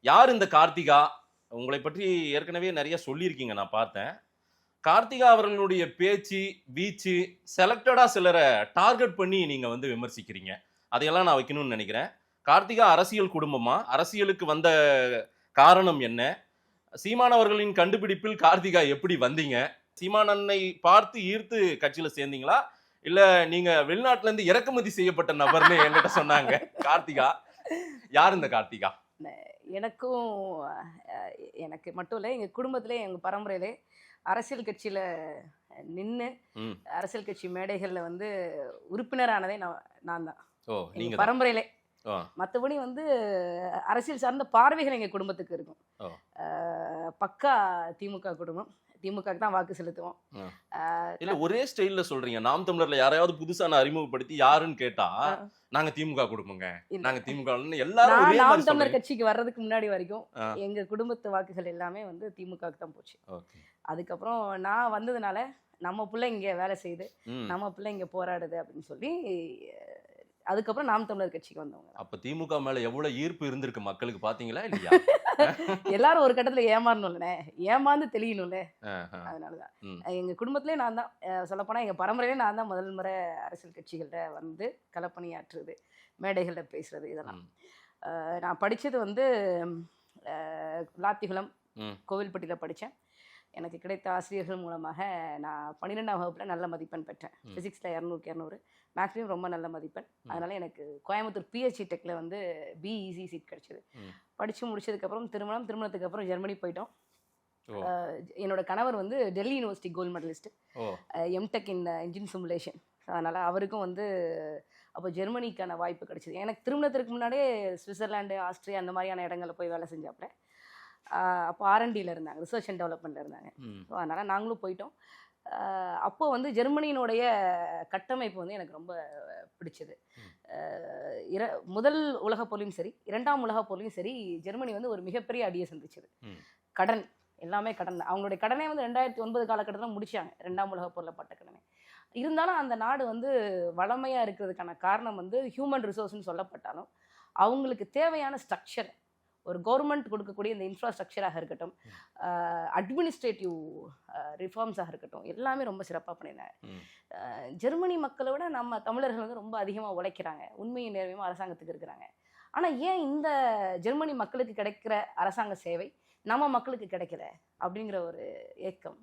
யார் இந்த கார்த்திகா? உங்களை பற்றி ஏற்கனவே நெறைய சொல்லியிருக்கீங்க நான் பார்த்தேன். கார்த்திகா அவர்களுடைய பேச்சு, வீச்சு செலக்டடா சிலர டார்கெட் பண்ணி நீங்க வந்து விமர்சிக்கிறீங்க. அதையெல்லாம் நான் வைக்கணும்னு நெனைக்கிறேன். கார்த்திகா அரசியல் குடும்பமா? அரசியலுக்கு வந்த காரணம் என்ன? சீமான் அவர்களின் கண்டுபிடிப்பில் கார்த்திகா எப்படி வந்தீங்க? சீமான் அண்ணனை பார்த்து ஈர்த்து கட்சியில சேர்ந்தீங்களா? இல்ல நீங்க வெளிநாட்டுல இருந்து இறக்குமதி செய்யப்பட்ட நபர்ன்னு என்கிட்ட சொன்னாங்க. கார்த்திகா. யார் இந்த கார்த்திகா? எனக்கும் எனக்கு மட்டும் இல்லை, எங்கள் குடும்பத்திலே எங்கள் பரம்பரையிலே அரசியல் கட்சியில் நின்று ம். அரசியல் கட்சி மேடைகளில் வந்து உறுப்பினரானதே நான் தான். ஓ, எங்க நீங்க தான். பரம்பரையிலே. ஓ, மற்றபடி வந்து அரசியல் சார்ந்த பார்வைகள் எங்கள் குடும்பத்துக்கு இருக்கும். ஓ. பக்கா திமுக குடும்பம். திமுகவுக்கு தான் வாக்கு செலுத்துவோம். இல்ல ஒரே ஸ்டைல்ல சொல்றீங்க. நாம் தமிழர்ல யாரையாவது புதுசா நான் அறிமுகப்படுத்தி யாருன்னு கேட்டா, நாங்க திமுக குடும்பங்க. இல்ல. நாங்க திமுகன்னு எல்லாரும் நான் ஒரே நாம் மாதிரி தமிழர் சொல்றீங்க. கட்சிக்கு வர்றதுக்கு முன்னாடி வரைக்கும் ஆ, எங்க குடும்பத்து வாக்குகள் எல்லாமே வந்து திமுகவுக்கு தான் போச்சு. ஓகே. அதுக்கப்புறம் நான் வந்ததுனால நம்ம பிள்ளை இங்கே வேலை செய்யுது, ம். நம்ம பிள்ளை இங்கே போராடுது அப்படின்னு சொல்லி அதுக்கப்புறம் நாம் தமிழர் கட்சிக்கு வந்தவங்க. அப்ப திமுக மேல எவ்வளவு ஈர்ப்பு இருந்திருக்கு மக்களுக்கு பாத்தீங்களா இல்லையா? எல்லாரும் ஒரு கட்டத்தில் ஏமாறணும்லண்ணே, ஏமாந்து தெளியணும்ல. ஆஹா. அதனாலதான் ம். எங்க குடும்பத்திலே நான் தான், சொல்லப்போனால் எங்க பரம்பரையிலே நான் தான் முதல் முறை அரசியல் கட்சிகள்கிட்ட வந்து களப்பணியாற்றுறது, மேடைகளில் பேசுறது இதெல்லாம். ம். நான் படித்தது வந்து லாத்திகுளம் ம். கோவில்பட்டியில் படித்தேன். எனக்கு கிடைத்த ஆசிரியர்கள் மூலமாக நான் 12ஆம் வகுப்பில் நல்ல மதிப்பெண் பெற்றேன். ஃபிசிக்ஸில் 200க்கு 200, மேக்ஸ்லேயும் ரொம்ப நல்ல மதிப்பெண். அதனால் எனக்கு கோயம்புத்தூர் பிஹெச்சி டெக்கில் வந்து பிஇசி சீட் கிடச்சிது. ம். படித்து முடிச்சதுக்கப்புறம் திருமணத்துக்கு அப்புறம் ஜெர்மனி போயிட்டோம். ஓ. என்னோட கணவர் வந்து டெல்லி யூனிவர்சிட்டி கோல்டு மெடலிஸ்ட், ஓ. M Tech in engine simulation. அதனால் அவருக்கும் வந்து அப்போ ஜெர்மனிக்கான வாய்ப்பு கிடைச்சிது. எனக்கு திருமணத்திற்கு முன்னாடியே சுவிட்சர்லாண்டு, ஆஸ்திரியா அந்த மாதிரியான இடங்களில் போய் வேலை செஞ்சாப்புல. அப்போ ஆர்என்டியில் இருந்தாங்க, ரிசர்ச் அண்ட் டெவலப்மெண்ட்டில் இருந்தாங்க. ம். ஸோ அதனால் நாங்களும் போயிட்டோம். அப்போ வந்து ஜெர்மனியினுடைய கட்டமைப்பு வந்து எனக்கு ரொம்ப பிடிச்சது. முதல் உலகப் போர்லையும் சரி, 2ஆம் உலகப் போர்லையும் சரி, ஜெர்மனி வந்து ஒரு மிகப்பெரிய அடியை சந்திச்சது. ம். கடன், எல்லாமே கடன் தான். அவங்களுடைய கடனே வந்து 2009 காலகட்டத்தில் முடிச்சாங்க, 2ஆம் உலகப் போரில் பட்ட கடனை. இருந்தாலும் அந்த நாடு வந்து வளமையாக இருக்கிறதுக்கான காரணம் வந்து ஹியூமன் ரிசோர்ஸ்னு சொல்லப்பட்டாலும் அவங்களுக்கு தேவையான ஸ்ட்ரக்சர், ஒரு கவர்மெண்ட் கொடுக்கக்கூடிய இந்த இன்ஃப்ராஸ்ட்ரக்சராக இருக்கட்டும், அட்மினிஸ்ட்ரேட்டிவ் ரிஃபார்ம்ஸாக இருக்கட்டும், எல்லாமே ரொம்ப சிறப்பாக பண்ணியிருந்தாங்க. ஜெர்மனி மக்களை விட நம்ம தமிழர்கள் வந்து ரொம்ப அதிகமாக உழைக்கிறாங்க, உண்மையும் நேர்மையும் அரசாங்கத்துக்கு இருக்கிறாங்க. ஆனால் ஏன் இந்த ஜெர்மனி மக்களுக்கு கிடைக்கிற அரசாங்க சேவை நம்ம மக்களுக்கு கிடைக்கல அப்படிங்கிற ஒரு ஏக்கம்.